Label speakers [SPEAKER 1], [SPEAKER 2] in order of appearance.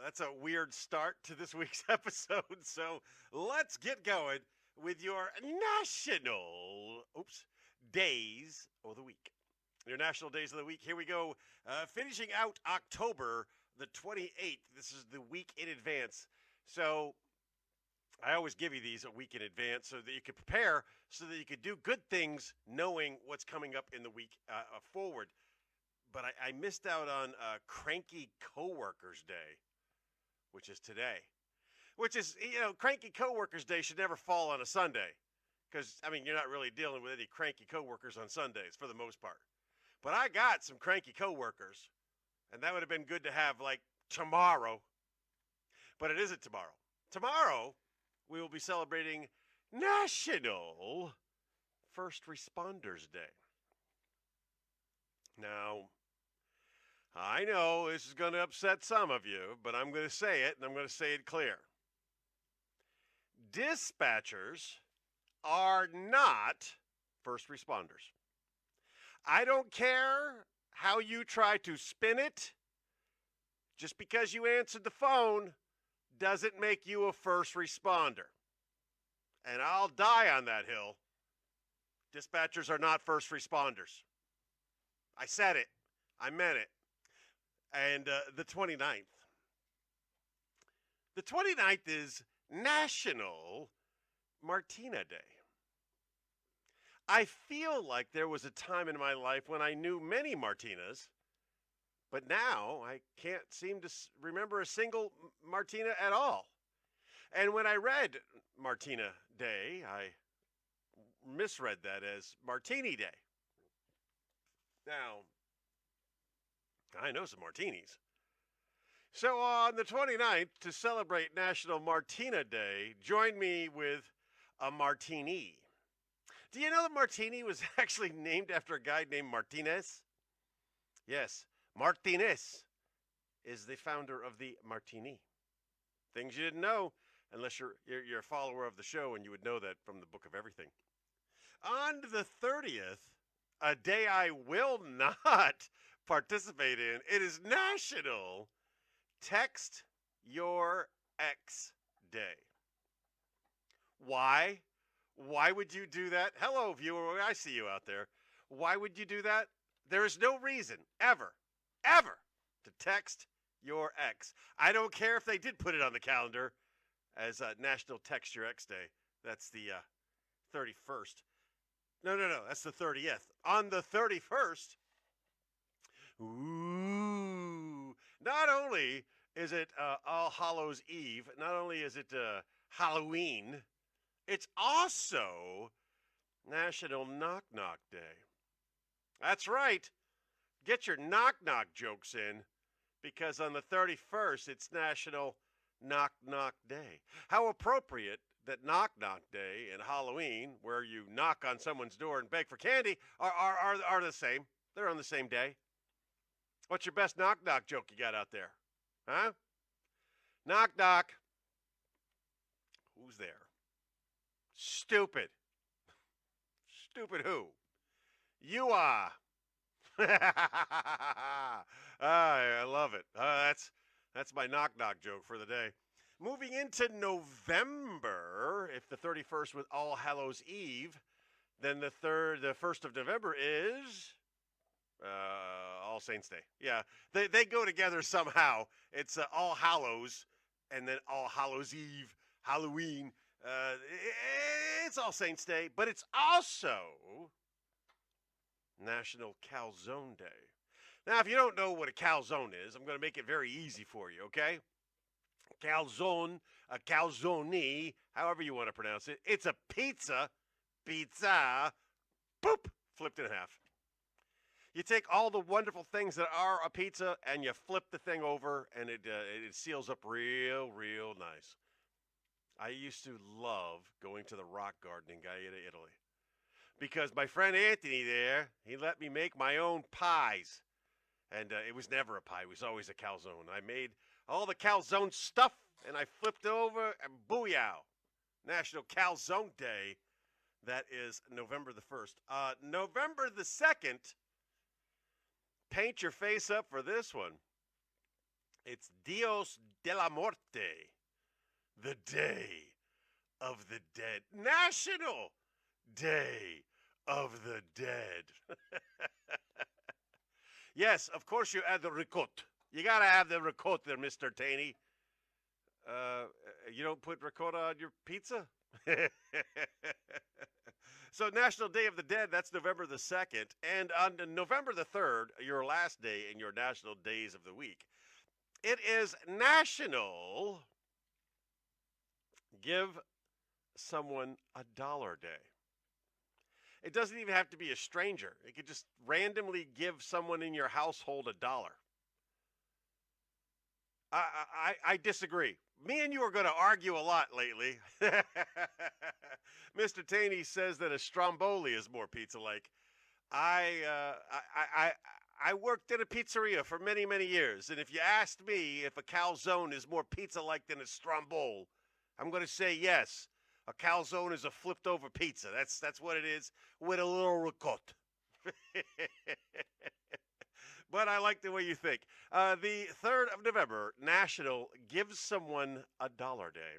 [SPEAKER 1] that's a weird start to this week's episode. So let's get going with your national days of the week. Your national days of the week. Here we go. Finishing out October the 28th. This is the week in advance. So I always give you these a week in advance so that you can prepare, so that you can do good things knowing what's coming up in the week forward. But I missed out on Cranky Coworkers Day, which is today. Which is, Cranky Coworkers Day should never fall on a Sunday. Because, you're not really dealing with any cranky coworkers on Sundays for the most part. But I got some cranky coworkers, and that would have been good to have, tomorrow. But it isn't tomorrow. Tomorrow, we will be celebrating National First Responders Day. Now, I know this is going to upset some of you, but I'm going to say it, and I'm going to say it clear. Dispatchers are not first responders. I don't care how you try to spin it. Just because you answered the phone doesn't make you a first responder. And I'll die on that hill. Dispatchers are not first responders. I said it. I meant it. And the 29th. The 29th is National Martina Day. I feel like there was a time in my life when I knew many Martinas, but now I can't seem to remember a single Martina at all. And when I read Martina Day, I misread that as Martini Day. Now, I know some martinis. So on the 29th, to celebrate National Martina Day, join me with a martini. Do you know that martini was actually named after a guy named Martinez? Yes, Martinez is the founder of the martini. Things you didn't know, unless you're a follower of the show, and you would know that from the Book of Everything. On the 30th, a day I will not participate in, it is National Text Your Ex Day. Why? Why would you do that? Hello, viewer. I see you out there. Why would you do that? There is no reason ever to text your ex. I don't care if they did put it on the calendar as National Text Your Ex Day. That's the 31st. No. That's the 30th. On the 31st, not only is it All Hallows Eve, not only is it Halloween, it's also National Knock Knock Day. That's right. Get your knock knock jokes in, because on the 31st, it's National Knock Knock Day. How appropriate that Knock Knock Day and Halloween, where you knock on someone's door and beg for candy, are the same. They're on the same day. What's your best knock knock joke you got out there? Huh? Knock knock. Who's there? Stupid. Stupid who? You are. I love it. That's my knock knock joke for the day. Moving into November, if the 31st was All Hallows Eve, then the 1st of November is All Saints Day. Yeah, they go together somehow. It's All Hallows and then All Hallows Eve, Halloween. It's All Saints Day, but it's also National Calzone Day. Now, if you don't know what a calzone is, I'm going to make it very easy for you, okay? Calzone, a calzone, however you want to pronounce it. It's a pizza, boop, flipped in half. You take all the wonderful things that are a pizza and you flip the thing over, and it seals up real nice. I used to love going to the rock garden in Gaeta, Italy, because my friend Anthony there, he let me make my own pies. And it was never a pie. It was always a calzone. I made all the calzone stuff, and I flipped it over, and booyah. National Calzone Day. That is November the 1st. November the 2nd, paint your face up for this one. It's Dios de la Muerte, the Day of the Dead. National Day of the Dead. Yes, of course you add the ricotta. You got to have the ricotta there, Mr. Taney. You don't put ricotta on your pizza? So National Day of the Dead, that's November the 2nd. And on November the 3rd, your last day in your National Days of the Week, it is National Give Someone a Dollar Day. It doesn't even have to be a stranger. You could just randomly give someone in your household $1. I disagree. Me and you are going to argue a lot lately. Mr. Taney says that a stromboli is more pizza-like. I worked at a pizzeria for many, many years, and if you asked me if a calzone is more pizza-like than a stromboli, I'm going to say yes. A calzone is a flipped-over pizza. That's what it is, with a little ricotta. But I like the way you think. The 3rd of November, National Give Someone a Dollar Day.